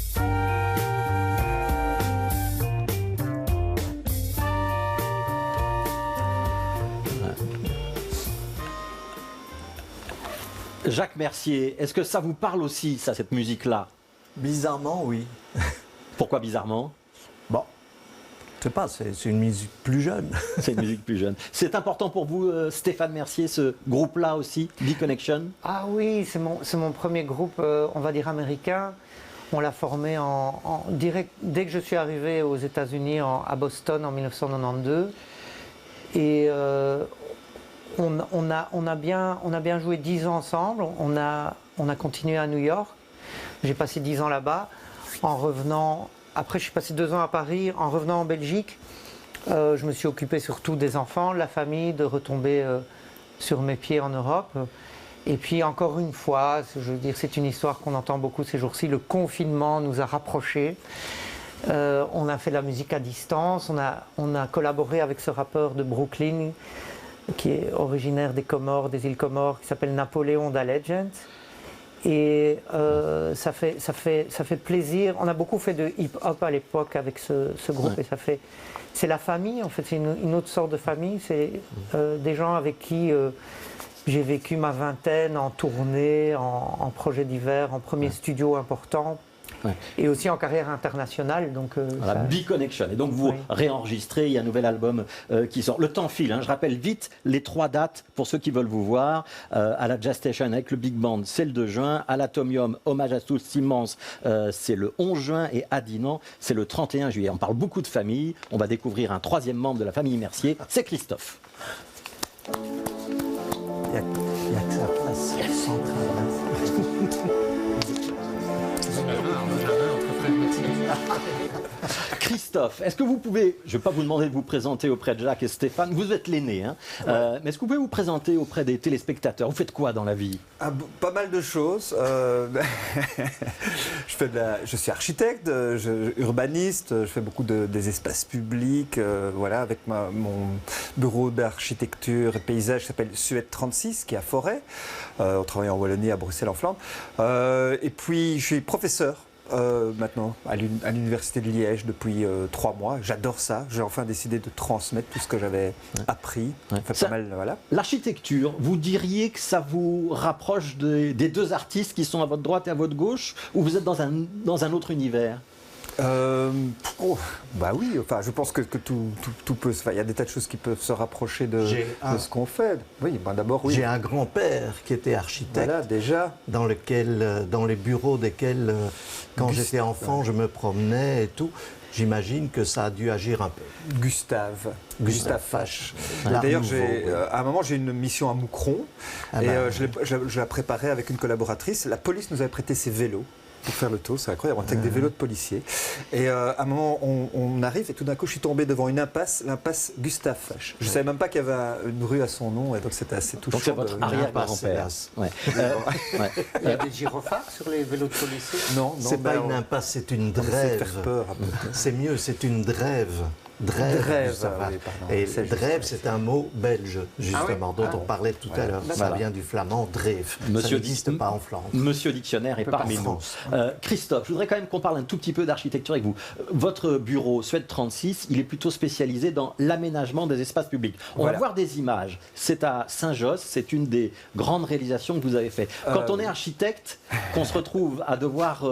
Jacques Mercier, est-ce que ça vous parle aussi, ça, cette musique-là? Bizarrement, oui. Pourquoi bizarrement? Bon, je sais pas, c'est une musique plus jeune. C'est une musique plus jeune. C'est important pour vous, Stéphane Mercier, ce groupe-là aussi, B-Connection? Ah oui, c'est mon premier groupe, on va dire américain. On l'a formé en direct dès que je suis arrivé aux États-Unis, à Boston en 1992. Et on a bien joué 10 ans ensemble. On a continué à New York. J'ai passé 10 ans là-bas. En revenant, après je suis passé 2 ans à Paris. En revenant en Belgique, je me suis occupé surtout des enfants, de la famille, de retomber sur mes pieds en Europe. Et puis encore une fois, je veux dire, c'est une histoire qu'on entend beaucoup ces jours-ci, le confinement nous a rapprochés. On a fait de la musique à distance, on a collaboré avec ce rappeur de Brooklyn qui est originaire des Comores, des îles Comores, qui s'appelle Napoléon da Legend. Et ça fait plaisir. On a beaucoup fait de hip-hop à l'époque avec ce groupe, Ouais. et c'est la famille, en fait, c'est une autre sorte de famille. C'est des gens avec qui j'ai vécu ma vingtaine en tournée, en projet d'hiver, en premier studio important. Ouais. Et aussi en carrière internationale. Donc, Voilà, B-Connection. Et donc vous réenregistrez, il y a un nouvel album qui sort. Le temps file, hein. Je rappelle vite les 3 dates pour ceux qui veulent vous voir. À la Jazz Station avec le Big Band, c'est le 2 juin. À l'Atomium, Hommage à tous, Simmons, c'est le 11 juin. Et à Dinan, c'est le 31 juillet. On parle beaucoup de famille. On va découvrir un 3e membre de la famille Mercier, c'est Christophe. Il y a que sa place centrale. Christophe, est-ce que vous pouvez, je ne vais pas vous demander de vous présenter auprès de Jacques et Stéphane, vous êtes l'aîné, hein, mais est-ce que vous pouvez vous présenter auprès des téléspectateurs? Vous faites quoi dans la vie? Pas mal de choses. Je suis architecte, urbaniste, je fais beaucoup des espaces publics, voilà, avec mon bureau d'architecture et paysage qui s'appelle Suède 36, qui est à Forêt. On travaille en Wallonie, à Bruxelles, en Flandre. Et puis, je suis professeur. Maintenant à l'université de Liège depuis 3 mois. J'adore ça. J'ai enfin décidé de transmettre tout ce que j'avais appris. Pas mal, voilà. L'architecture, vous diriez que ça vous rapproche des 2 artistes qui sont à votre droite et à votre gauche, ou vous êtes dans un autre univers? Bah oui, enfin, je pense que tout peut se faire. Il y a des tas de choses qui peuvent se rapprocher de ce qu'on fait. Oui, ben d'abord, oui. J'ai un grand-père qui était architecte. Voilà, déjà. Dans les bureaux desquels, quand j'étais enfant, je me promenais et tout. J'imagine que ça a dû agir un peu. Gustave Fache. D'ailleurs, à un moment, j'ai une mission à Moucron je la préparais avec une collaboratrice. La police nous avait prêté ses vélos pour faire le tour, c'est incroyable, on était avec des vélos de policiers. Et à un moment, on arrive et tout d'un coup, je suis tombé devant une impasse, l'impasse Gustave Fache. Je ne savais même pas qu'il y avait une rue à son nom, et donc c'était assez touchant. Donc c'est votre arrière-grand-père. Il y a des gyrophares sur les vélos de policiers? Non, c'est pas une impasse, c'est une drève. Faire peur, c'est mieux, c'est une drève. Drève, et drève, c'est un mot belge, justement, dont on parlait tout à l'heure. Ça vient du flamand, drève. Ça n'existe pas en Flandre. Monsieur Dictionnaire est parmi nous. Christophe, je voudrais quand même qu'on parle un tout petit peu d'architecture avec vous. Votre bureau, Suède 36, il est plutôt spécialisé dans l'aménagement des espaces publics. On va voir des images. C'est à Saint-Josse, c'est une des grandes réalisations que vous avez faites. Quand on est architecte, qu'on se retrouve à devoir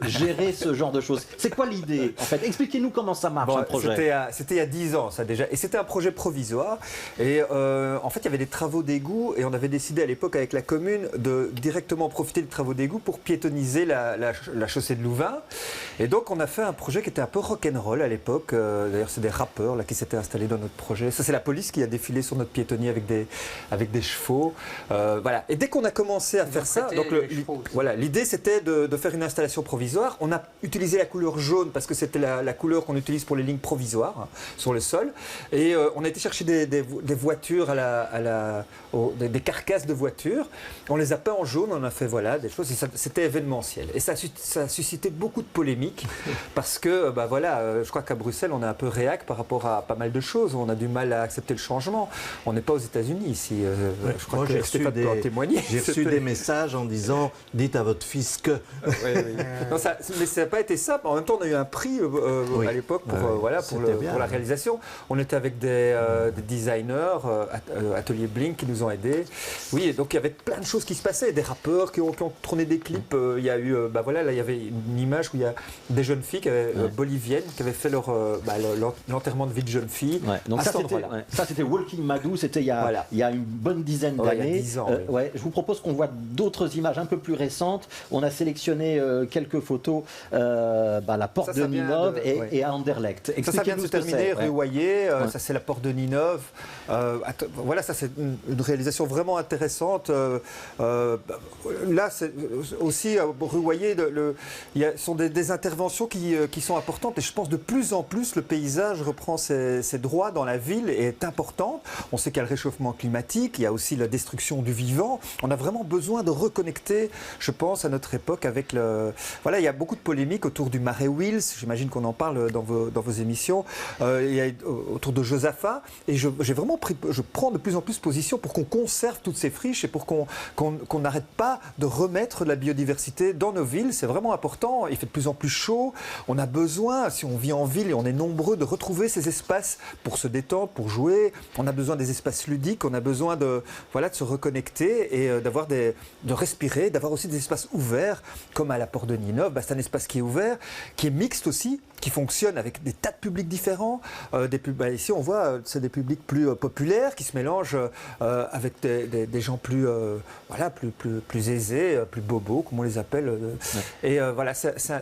gérer ce genre de choses, c'est quoi l'idée, en fait? Expliquez-nous comment ça marche, un projet. C'était il y a 10 ans, ça déjà. Et c'était un projet provisoire. Et en fait, il y avait des travaux d'égout. Et on avait décidé à l'époque, avec la commune, de directement profiter des travaux d'égout pour piétonniser la chaussée de Louvain. Et donc, on a fait un projet qui était un peu rock'n'roll à l'époque. D'ailleurs, c'est des rappeurs là, qui s'étaient installés dans notre projet. Ça, c'est la police qui a défilé sur notre piétonnier avec des chevaux. Voilà. Et dès qu'on a commencé à faire ça, donc l'idée, c'était de faire une installation provisoire. On a utilisé la couleur jaune parce que c'était la couleur qu'on utilise pour les lignes provisoires sur le sol, et on a été chercher des voitures des carcasses de voitures, on les a peints en jaune, on a fait des choses, et c'était événementiel, et ça a suscité beaucoup de polémiques parce que je crois qu'à Bruxelles on est un peu réac par rapport à pas mal de choses, on a du mal à accepter le changement, on n'est pas aux États-Unis ici. Je crois que Stéphane peut en témoigner. J'ai reçu des messages en disant dites à votre fils que non, mais ça n'a pas été ça. En même temps, on a eu un prix à l'époque pour la réalisation. On était avec des designers, Atelier Blink, qui nous ont aidés. Oui, et donc il y avait plein de choses qui se passaient, des rappeurs qui ont tourné des clips. Il y a eu, là, il y avait une image où il y a des jeunes filles boliviennes qui avaient fait l'enterrement de vie de jeunes filles. Donc ça, c'était Walking Madou, c'était il y a une bonne dizaine d'années. Il y a 10 ans. Je vous propose qu'on voit d'autres images un peu plus récentes. On a sélectionné quelques photos, la porte de Ninove et à Anderlecht. Ça vient de se terminer, rue Hoyer, ça c'est la porte de Ninove. Voilà, ça c'est une réalisation vraiment intéressante. Là, c'est aussi rue Hoyer, ce sont des interventions qui sont importantes, et je pense de plus en plus le paysage reprend ses droits dans la ville et est important. On sait qu'il y a le réchauffement climatique, il y a aussi la destruction du vivant. On a vraiment besoin de reconnecter, je pense, à notre époque avec Voilà, il y a beaucoup de polémiques autour du Marais Wills, j'imagine qu'on en parle dans vos émissions. Il y a autour de Josaphat, et je prends de plus en plus position pour qu'on conserve toutes ces friches et pour qu'on n'arrête pas de remettre la biodiversité dans nos villes. C'est vraiment important. Il fait de plus en plus chaud. On a besoin, si on vit en ville et on est nombreux, de retrouver ces espaces pour se détendre, pour jouer. On a besoin des espaces ludiques, on a besoin de se reconnecter et de respirer, d'avoir aussi des espaces ouverts, comme à la Porte de Ninove. C'est un espace qui est ouvert, qui est mixte aussi, qui fonctionne avec des tas de publics différents. Ici, on voit, c'est des publics plus populaires qui se mélangent avec des gens plus aisés, plus bobos, comme on les appelle. Et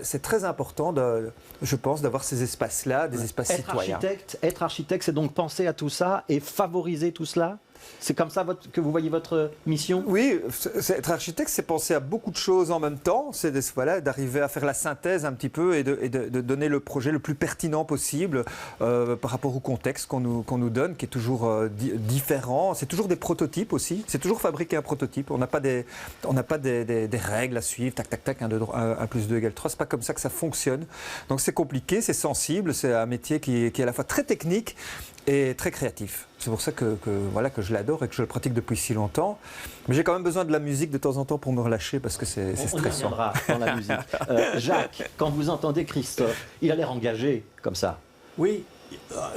c'est très important, je pense, d'avoir ces espaces-là, des espaces citoyens. Être architecte, c'est donc penser à tout ça et favoriser tout cela? C'est comme ça que vous voyez votre mission? Oui, être architecte, c'est penser à beaucoup de choses en même temps. C'est d'arriver à faire la synthèse un petit peu et de donner le projet le plus pertinent possible par rapport au contexte qu'on nous donne, qui est toujours différent. C'est toujours des prototypes aussi. C'est toujours fabriquer un prototype. On n'a pas des règles à suivre. Tac, tac, tac, 1 plus 2 égale 3. C'est pas comme ça que ça fonctionne. Donc c'est compliqué, c'est sensible. C'est un métier qui est à la fois très technique et très créatif. C'est pour ça que je l'adore et que je le pratique depuis si longtemps. Mais j'ai quand même besoin de la musique de temps en temps pour me relâcher parce que c'est stressant. On y reviendra dans la musique. Jacques, quand vous entendez Christophe, il a l'air engagé comme ça. Oui,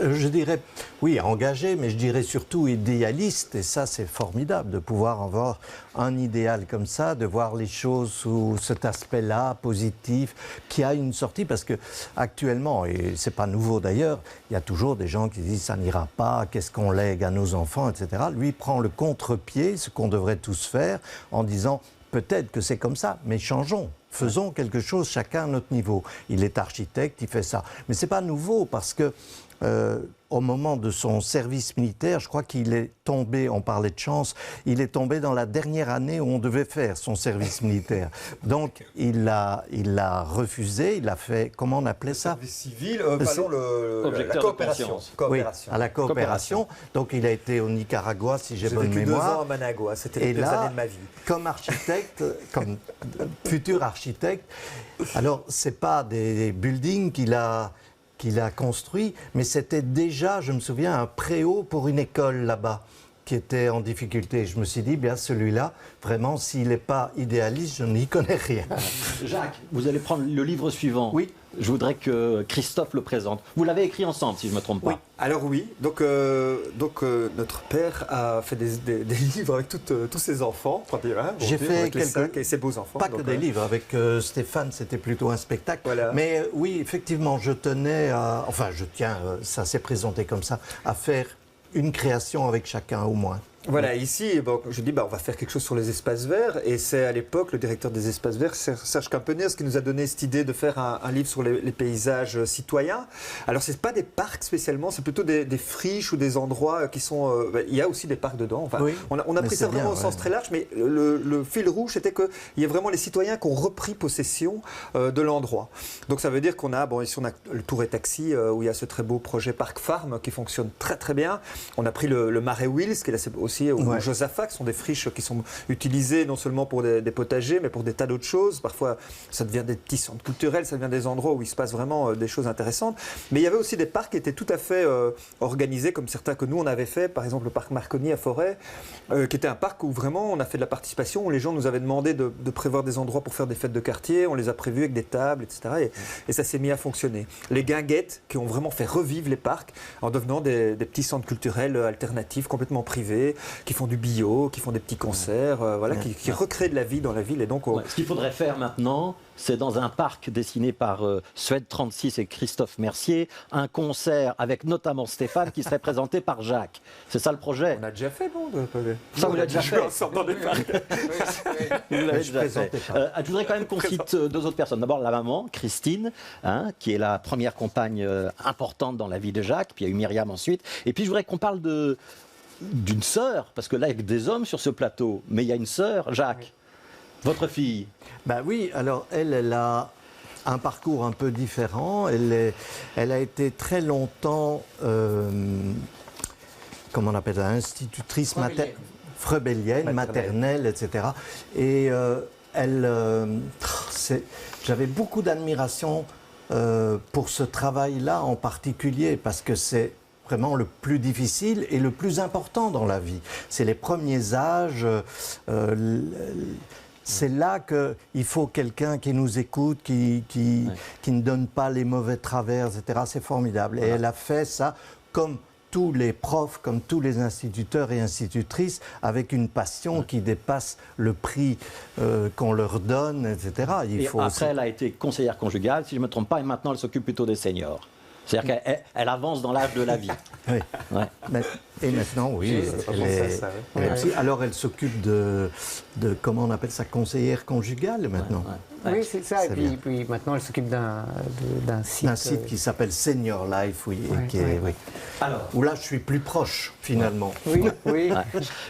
je dirais, oui, engagé, mais je dirais surtout idéaliste. Et ça, c'est formidable de pouvoir avoir un idéal comme ça, de voir les choses sous cet aspect-là, positif, qui a une sortie. Parce que actuellement, et c'est pas nouveau d'ailleurs, il y a toujours des gens qui disent ça n'ira pas, qu'est-ce qu'on lègue à nos enfants, etc. Lui prend le contre-pied, ce qu'on devrait tous faire, en disant peut-être que c'est comme ça, mais changeons. Faisons quelque chose chacun à notre niveau. Il est architecte, il fait ça. Mais ce n'est pas nouveau parce que au moment de son service militaire, je crois qu'il est tombé, on parlait de chance, il est tombé dans la dernière année où on devait faire son service militaire. Donc il l'a refusé, il a fait, comment on appelait ça? Le service civil, la coopération. Oui, à la coopération. Donc il a été au Nicaragua, si j'ai bonne mémoire. J'ai vécu 2 ans à Managua, c'était les 2 années de ma vie. Comme architecte, comme futur architecte, alors c'est pas des buildings qu'il a construit, mais c'était déjà, je me souviens, un préau pour une école là-bas qui était en difficulté. Je me suis dit, bien celui-là, vraiment, s'il n'est pas idéaliste, je n'y connais rien. Jacques, vous allez prendre le livre suivant. Oui. Je voudrais que Christophe le présente. Vous l'avez écrit ensemble, si je ne me trompe pas. Oui. Alors oui, donc notre père a fait des livres avec tous ses enfants. J'ai fait quelques et ses beaux-enfants. Pas que des livres, avec Stéphane, c'était plutôt un spectacle. Voilà. Mais oui, effectivement, je tenais à... Enfin, je tiens, ça s'est présenté comme ça, à faire une création avec chacun au moins. Voilà, ici, je dis, on va faire quelque chose sur les espaces verts. Et c'est à l'époque le directeur des espaces verts, Serge Campeners, qui nous a donné cette idée de faire un livre sur les paysages citoyens. Alors, ce n'est pas des parcs spécialement, c'est plutôt des friches ou des endroits qui sont... il y a aussi des parcs dedans. Enfin, oui, on a pris ça vraiment au sens très large, mais le fil rouge, c'était qu'il y a vraiment les citoyens qui ont repris possession de l'endroit. Donc, ça veut dire qu'on a... ici, on a le Tour et Taxi, où il y a ce très beau projet Parc Farm qui fonctionne très, très bien. On a pris le Marais Wills, qui est là, aussi ou Josaphat, qui sont des friches qui sont utilisées non seulement pour des potagers, mais pour des tas d'autres choses. Parfois, ça devient des petits centres culturels, ça devient des endroits où il se passe vraiment des choses intéressantes. Mais il y avait aussi des parcs qui étaient tout à fait organisés, comme certains que nous, on avait fait. Par exemple, le parc Marconi à Forêt, qui était un parc où vraiment on a fait de la participation, où les gens nous avaient demandé de prévoir des endroits pour faire des fêtes de quartier. On les a prévus avec des tables, etc. Et ça s'est mis à fonctionner. Les guinguettes, qui ont vraiment fait revivre les parcs en devenant des petits centres culturels alternatifs, complètement privés, qui font du bio, qui font des petits concerts, qui recréent de la vie dans la ville. Et donc, ce qu'il faudrait faire maintenant, c'est dans un parc dessiné par Suède 36 et Christophe Mercier, un concert avec notamment Stéphane qui serait présenté par Jacques. C'est ça le projet. On a déjà fait, non? Ça, vous l'avez déjà fait. Dans des parcs. Vous l'avez déjà fait. Je voudrais quand même qu'on cite 2 autres personnes. D'abord, la maman, Christine, qui est la première compagne importante dans la vie de Jacques. Puis il y a eu Myriam ensuite. Et puis, je voudrais qu'on parle d'une sœur, parce que là, il y a des hommes sur ce plateau, mais il y a une sœur, Jacques, votre fille. Ben oui, alors elle a un parcours un peu différent. Elle a été très longtemps, comment on appelle ça, institutrice frébellienne, maternelle, etc. Et j'avais beaucoup d'admiration pour ce travail-là en particulier, parce que c'est vraiment le plus difficile et le plus important dans la vie. C'est les premiers âges, C'est là qu'il faut quelqu'un qui nous écoute, qui ne donne pas les mauvais travers, etc. C'est formidable. Et elle a fait ça comme tous les profs, comme tous les instituteurs et institutrices, avec une passion qui dépasse le prix qu'on leur donne, etc. Après, elle a été conseillère conjugale, si je ne me trompe pas, et maintenant elle s'occupe plutôt des seniors. C'est-à-dire qu'elle avance dans l'âge de la vie. Oui. Ouais. Et maintenant, oui. Alors, elle s'occupe de, comment on appelle ça, conseillère conjugale maintenant. Oui, c'est ça. Et puis maintenant, elle s'occupe d'un site. Un site qui s'appelle Senior Life, oui. Alors, où là, je suis plus proche, finalement. Oui.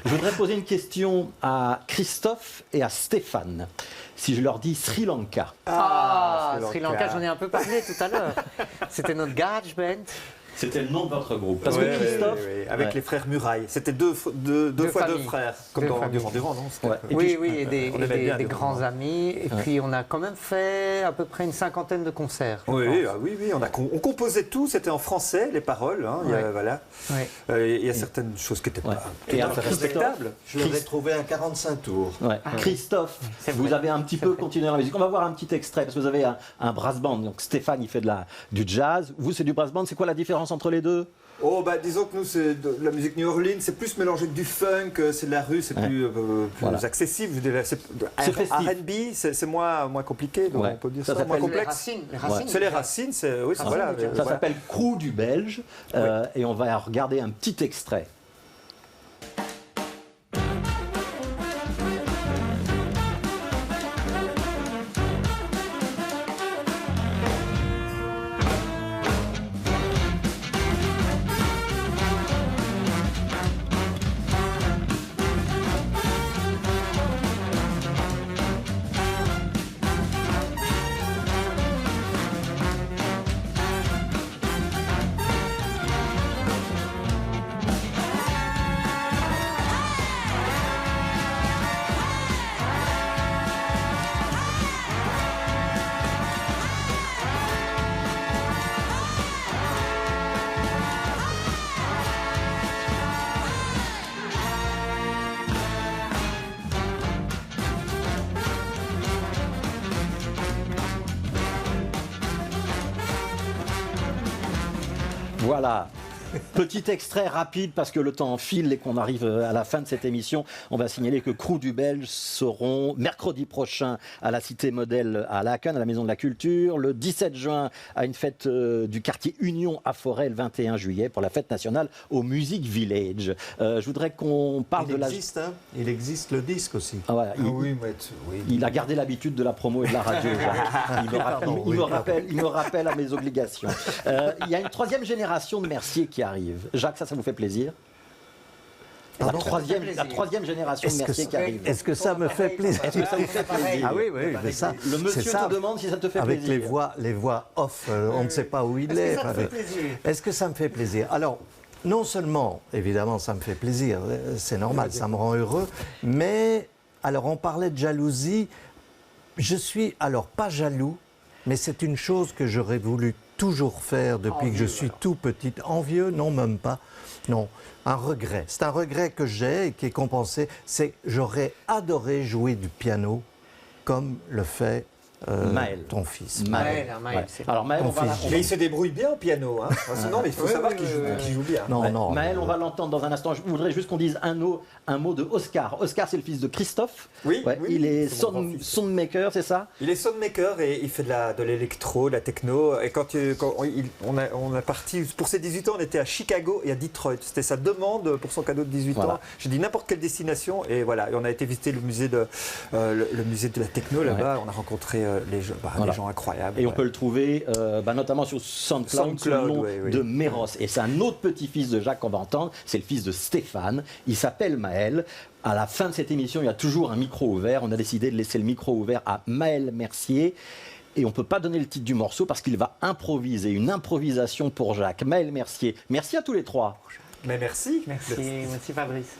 Je voudrais poser une question à Christophe et à Stéphane. Si je leur dis Sri Lanka. Sri Lanka, j'en ai un peu parlé tout à l'heure. C'était notre garage band. C'était le nom de votre groupe. Parce que Christophe... Avec les frères Murailles. C'était deux fois deux frères. Comme dans Durand, non? Oui, et des grands amis. Et puis on a quand même fait à peu près une 50aine de concerts. Oui, on composait tout, c'était en français, les paroles. Hein, il y a certaines choses qui n'étaient pas respectables. Je leur ai trouvé un 45 tours. Christophe, vous avez un petit peu continué la musique. On va voir un petit extrait, parce que vous avez un brass band. Donc Stéphane, il fait du jazz. Vous, c'est du brass band. C'est quoi la différence entre les deux? Disons que nous, c'est de la musique New Orleans, c'est plus mélangé que du funk, c'est de la rue, c'est plus accessible. C'est R&B, c'est moins compliqué, donc on peut dire ça, moins complexe. C'est les racines, ça s'appelle Crew du Belge, et on va regarder un petit extrait. Voilà. Petit extrait rapide parce que le temps file et qu'on arrive à la fin de cette émission. On va signaler que Crew du Belge seront mercredi prochain à la Cité Modèle à Laken, à la Maison de la Culture. Le 17 juin à une fête du quartier Union à Forêt, le 21 juillet pour la fête nationale au Music Village. Je voudrais qu'on parle de la... Il existe le disque aussi. Il a gardé l'habitude de la promo et de la radio. Il me rappelle à mes obligations. Il y a une troisième génération de Mercier qui arrive. Jacques, ça vous fait plaisir? La troisième génération de Mercier qui arrive. Est-ce que ça me fait plaisir? Est-ce que ça vous fait plaisir? Ah oui, mais ça, le monsieur te demande si ça te fait plaisir. Avec les voix off, on ne sait pas où il est. Est-ce que ça me fait plaisir? Alors, non seulement, évidemment, ça me fait plaisir, c'est normal, ça me rend heureux, mais, alors on parlait de jalousie, je suis, alors pas jaloux, mais c'est une chose que j'aurais voulu toujours faire depuis que je suis tout petit. Envieux, non, même pas. Non, un regret. C'est un regret que j'ai et qui est compensé. C'est j'aurais adoré jouer du piano comme le fait Maël. ton fils. Maël. Alors Maël, mais il se débrouille bien au piano. Hein. Non, mais il faut savoir qu'il joue bien. Non. Maël, on va l'entendre dans un instant. Je voudrais juste qu'on dise un mot de Oscar. Oscar, c'est le fils de Christophe. Oui. Il est soundmaker, c'est ça? Il est soundmaker et il fait de l'électro, de la techno. Et quand on a parti, pour ses 18 ans, on était à Chicago et à Detroit. C'était sa demande pour son cadeau de 18 ans. J'ai dit n'importe quelle destination. Et voilà, et on a été visiter le musée de la techno là-bas. On a rencontré des gens incroyables. Et on peut le trouver notamment sur SoundCloud sous le nom de Méros. Et c'est un autre petit-fils de Jacques qu'on va entendre, c'est le fils de Stéphane. Il s'appelle Maël. À la fin de cette émission, il y a toujours un micro ouvert. On a décidé de laisser le micro ouvert à Maël Mercier. Et on ne peut pas donner le titre du morceau parce qu'il va improviser, une improvisation pour Jacques. Maël Mercier. Merci à tous les trois. Mais merci. Merci Fabrice.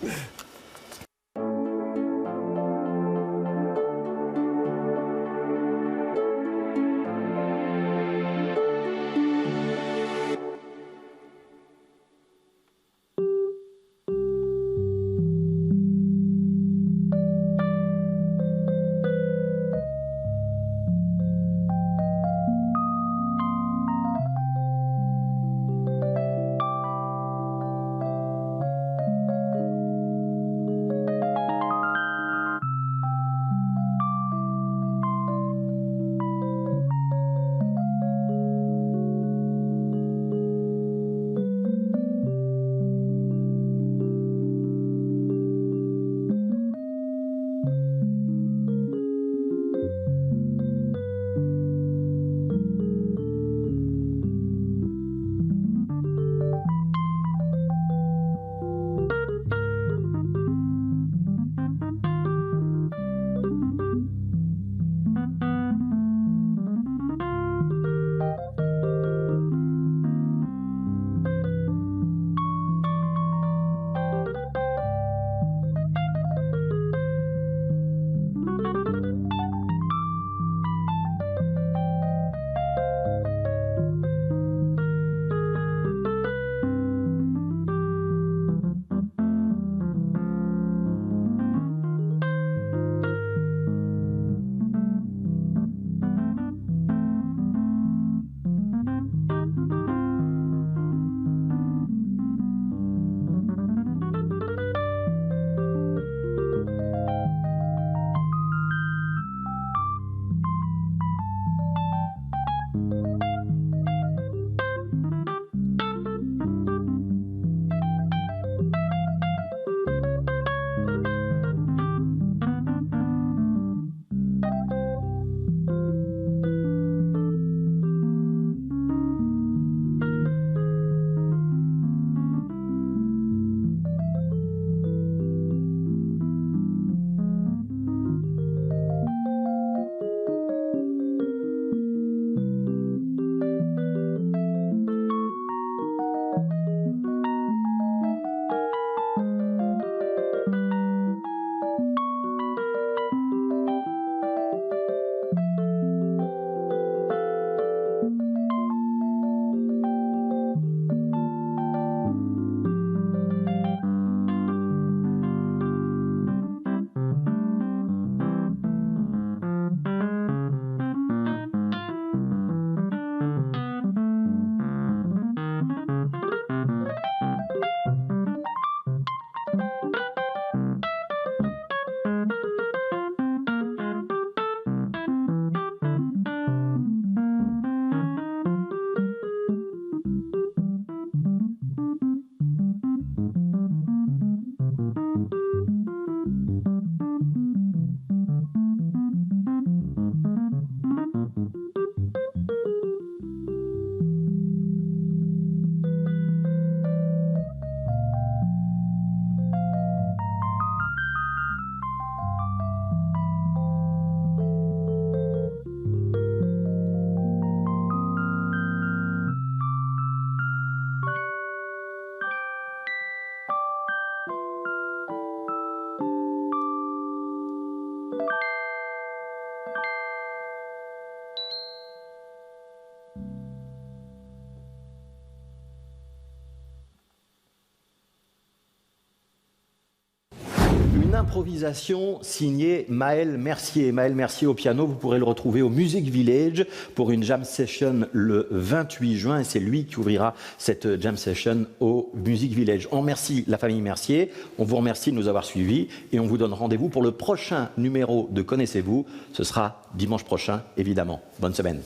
une improvisation signée Maël Mercier. Maël Mercier au piano, vous pourrez le retrouver au Music Village pour une jam session le 28 juin. Et c'est lui qui ouvrira cette jam session au Music Village. On remercie la famille Mercier, on vous remercie de nous avoir suivis et on vous donne rendez-vous pour le prochain numéro de Connaissez-vous. Ce sera dimanche prochain, évidemment. Bonne semaine.